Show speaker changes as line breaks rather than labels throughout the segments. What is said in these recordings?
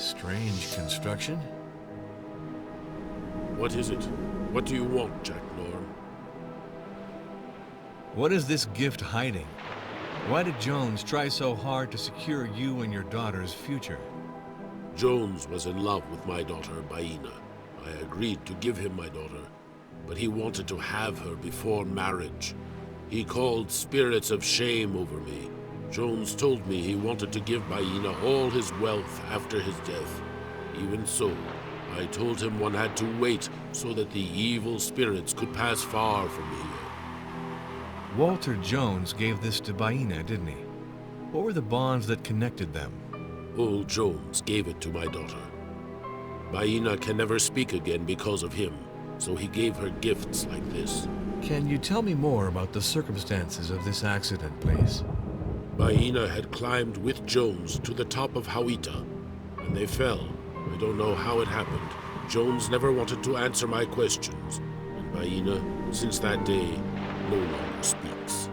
Strange construction.
What is it? What do you want, Jack Norm?
What is this gift hiding? Why did Jones try so hard to secure you and your daughter's future?
Jones was in love with my daughter, Baina. I agreed to give him my daughter, but he wanted to have her before marriage. He called spirits of shame over me. Jones told me he wanted to give Baina all his wealth after his death. Even so, I told him one had to wait so that the evil spirits could pass far from here.
Walter Jones gave this to Baina, didn't he? What were the bonds that connected them?
Old Jones gave it to my daughter. Baina can never speak again because of him, so he gave her gifts like this.
Can you tell me more about the circumstances of this accident, please?
Baina had climbed with Jones to the top of Hawita, and they fell. I don't know how it happened. Jones never wanted to answer my questions, and Baina, since that day, no longer speaks.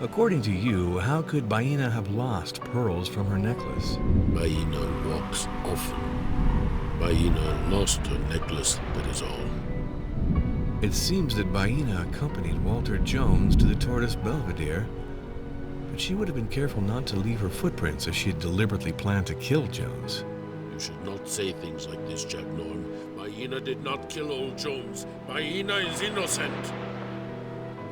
According to you, how could Baina have lost pearls from her necklace?
Baina walks often. Baina lost her necklace, that is all.
It seems that Baina accompanied Walter Jones to the Tortoise Belvedere, but she would have been careful not to leave her footprints if she had deliberately planned to kill Jones.
You should not say things like this, Jack Norm. Baina did not kill old Jones. Baina is innocent.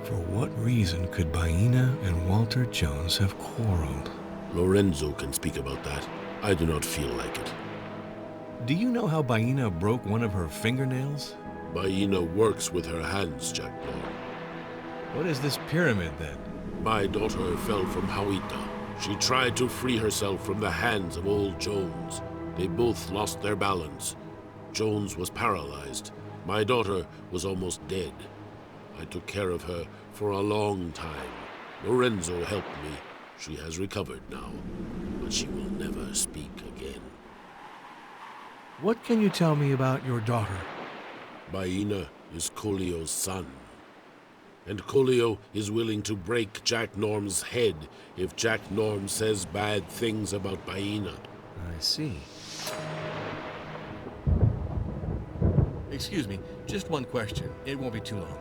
For what reason could Baina and Walter Jones have quarreled?
Lorenzo can speak about that. I do not feel like it.
Do you know how Baina broke one of her fingernails?
Baina works with her hands, Jack Norm.
What is this pyramid, then?
My daughter fell from Hawita. She tried to free herself from the hands of old Jones. They both lost their balance. Jones was paralyzed. My daughter was almost dead. I took care of her for a long time. Lorenzo helped me. She has recovered now, but she will never speak again.
What can you tell me about your daughter?
Baina is Colio's son. And Colio is willing to break Jack Norm's head if Jack Norm says bad things about Baina.
I see. Excuse me, just one question. It won't be too long.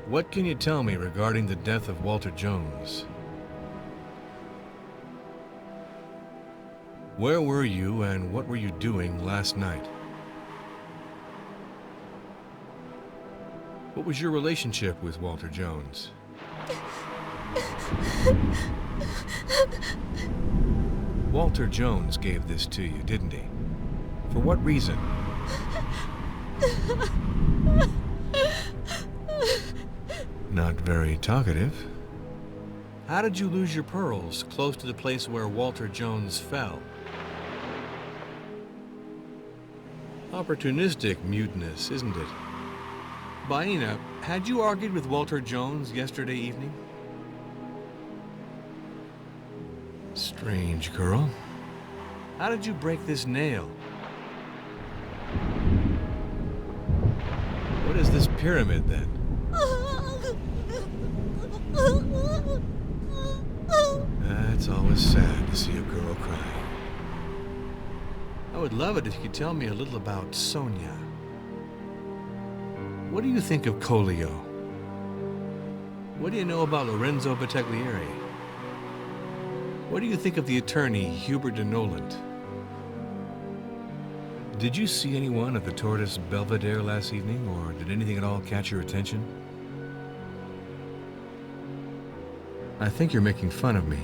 What can you tell me regarding the death of Walter Jones? Where were you and what were you doing last night? What was your relationship with Walter Jones? Walter Jones gave this to you, didn't he? For what reason? Not very talkative. How did you lose your pearls close to the place where Walter Jones fell? Opportunistic muteness, isn't it? Baina, had you argued with Walter Jones yesterday evening? Strange girl. How did you break this nail? What is this pyramid, then? It's always sad to see a girl cry. I would love it if you could tell me a little about Sonia. What do you think of Colio? What do you know about Lorenzo Battaglieri? What do you think of the attorney, Hubert de Noland? Did you see anyone at the Tortoise Belvedere last evening, or did anything at all catch your attention? I think you're making fun of me.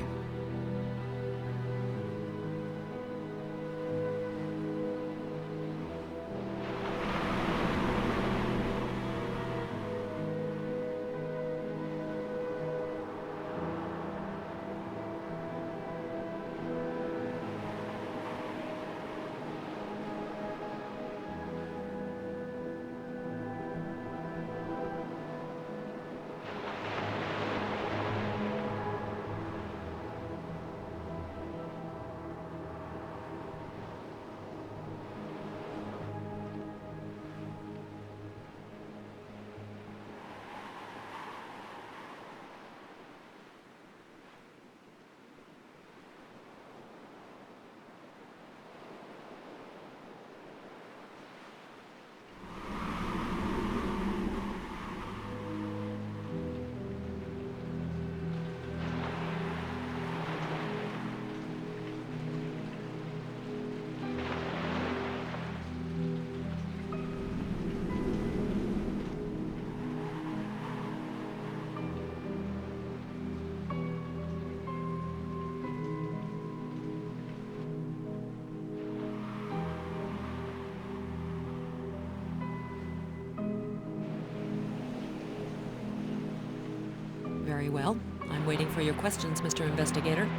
Very well. I'm waiting for your questions, Mr. Investigator.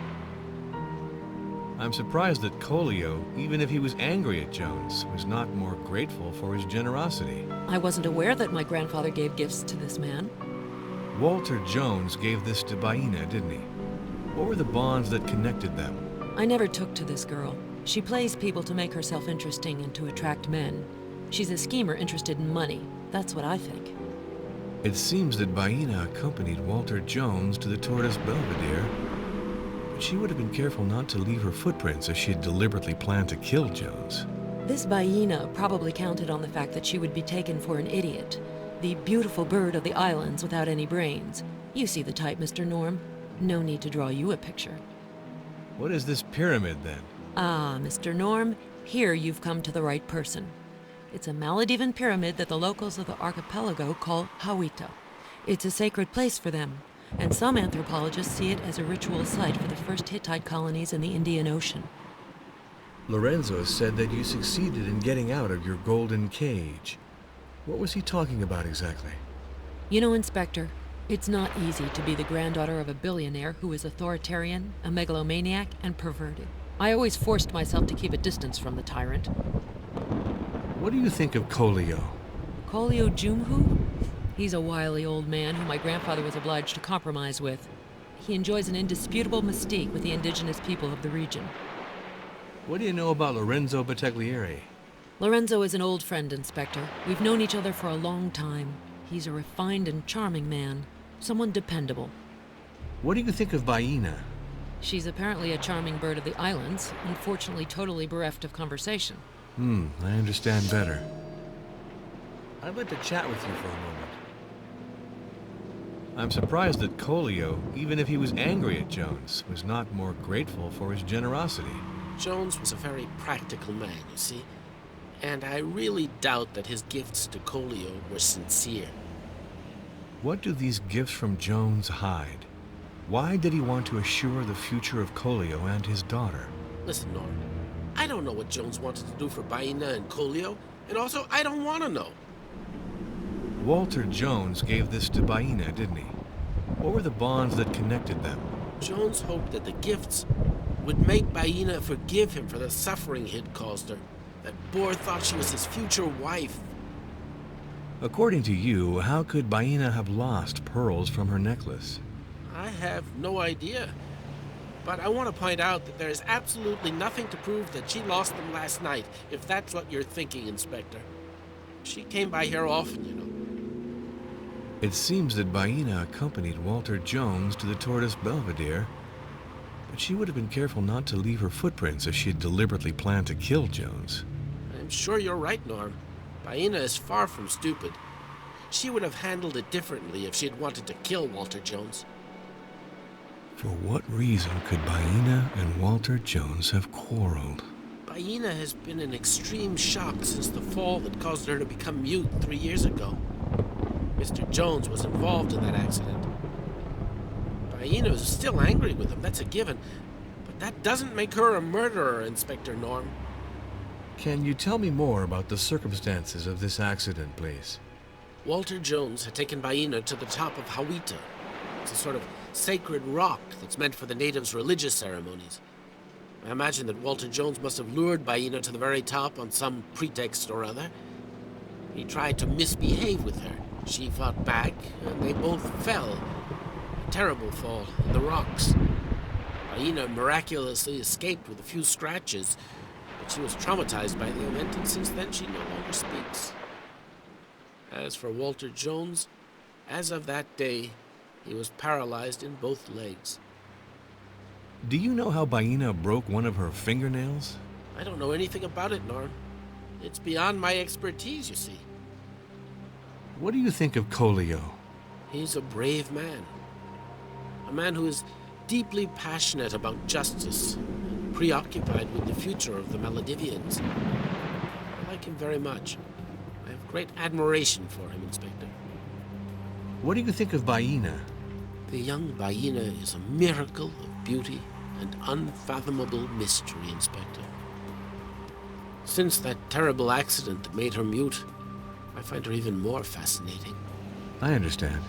I'm surprised that Colio, even if he was angry at Jones, was not more grateful for his generosity.
I wasn't aware that my grandfather gave gifts to this man.
Walter Jones gave this to Baina, didn't he? What were the bonds that connected them?
I never took to this girl. She plays people to make herself interesting and to attract men. She's a schemer interested in money. That's what I think.
It seems that Baina accompanied Walter Jones to the Tortoise Belvedere, but she would have been careful not to leave her footprints if she had deliberately planned to kill Jones.
This Baina probably counted on the fact that she would be taken for an idiot. The beautiful bird of the islands without any brains. You see the type, Mr. Norm. No need to draw you a picture.
What is this pyramid, then?
Ah, Mr. Norm, here you've come to the right person. It's a Malediven pyramid that the locals of the archipelago call Hawita. It's a sacred place for them, and some anthropologists see it as a ritual site for the first Hittite colonies in the Indian Ocean.
Lorenzo said that you succeeded in getting out of your golden cage. What was he talking about exactly?
You know, Inspector, it's not easy to be the granddaughter of a billionaire who is authoritarian, a megalomaniac, and perverted. I always forced myself to keep a distance from the tyrant.
What do you think of Colio?
Colio Jumhu? He's a wily old man who my grandfather was obliged to compromise with. He enjoys an indisputable mystique with the indigenous people of the region.
What do you know about Lorenzo Battaglieri?
Lorenzo is an old friend, Inspector. We've known each other for a long time. He's a refined and charming man. Someone dependable.
What do you think of Baina?
She's apparently a charming bird of the islands, unfortunately totally bereft of conversation.
I understand better. I'd like to chat with you for a moment. I'm surprised that Colio, even if he was angry at Jones, was not more grateful for his generosity.
Jones was a very practical man, you see, and I really doubt that his gifts to Colio were sincere.
What do these gifts from Jones hide? Why did he want to assure the future of Colio and his daughter?
Listen, Norm, I don't know what Jones wanted to do for Baina and Colio, and also I don't want to know.
Walter Jones gave this to Baina, didn't he? What were the bonds that connected them?
Jones hoped that the gifts would make Baina forgive him for the suffering he'd caused her. That boor thought she was his future wife.
According to you, how could Baina have lost pearls from her necklace?
I have no idea. But I want to point out that there is absolutely nothing to prove that she lost them last night, if that's what you're thinking, Inspector. She came by here often, you know.
It seems that Baina accompanied Walter Jones to the Tortoise Belvedere, but she would have been careful not to leave her footprints if she had deliberately planned to kill Jones.
I'm sure you're right, Norm. Baina is far from stupid. She would have handled it differently if she had wanted to kill Walter Jones.
For what reason could Baina and Walter Jones have quarreled?
Baina has been in extreme shock since the fall that caused her to become mute 3 years ago. Mr. Jones was involved in that accident. Baina is still angry with him, that's a given. But that doesn't make her a murderer, Inspector Norm.
Can you tell me more about the circumstances of this accident, please?
Walter Jones had taken Baina to the top of Hawita. It's a sort of sacred rock that's meant for the natives' religious ceremonies. I imagine that Walter Jones must have lured Baina to the very top on some pretext or other. He tried to misbehave with her. She fought back, and they both fell. A terrible fall in the rocks. Baina miraculously escaped with a few scratches, but she was traumatized by the event, and since then she no longer speaks. As for Walter Jones, as of that day, he was paralyzed in both legs.
Do you know how Baina broke one of her fingernails?
I don't know anything about it, Norm. It's beyond my expertise, you see.
What do you think of Colio?
He's a brave man. A man who is deeply passionate about justice and preoccupied with the future of the Maledivians. I like him very much. I have great admiration for him, Inspector.
What do you think of Baina?
The young Baina is a miracle of beauty and unfathomable mystery, Inspector. Since that terrible accident that made her mute, I find her even more fascinating.
I understand.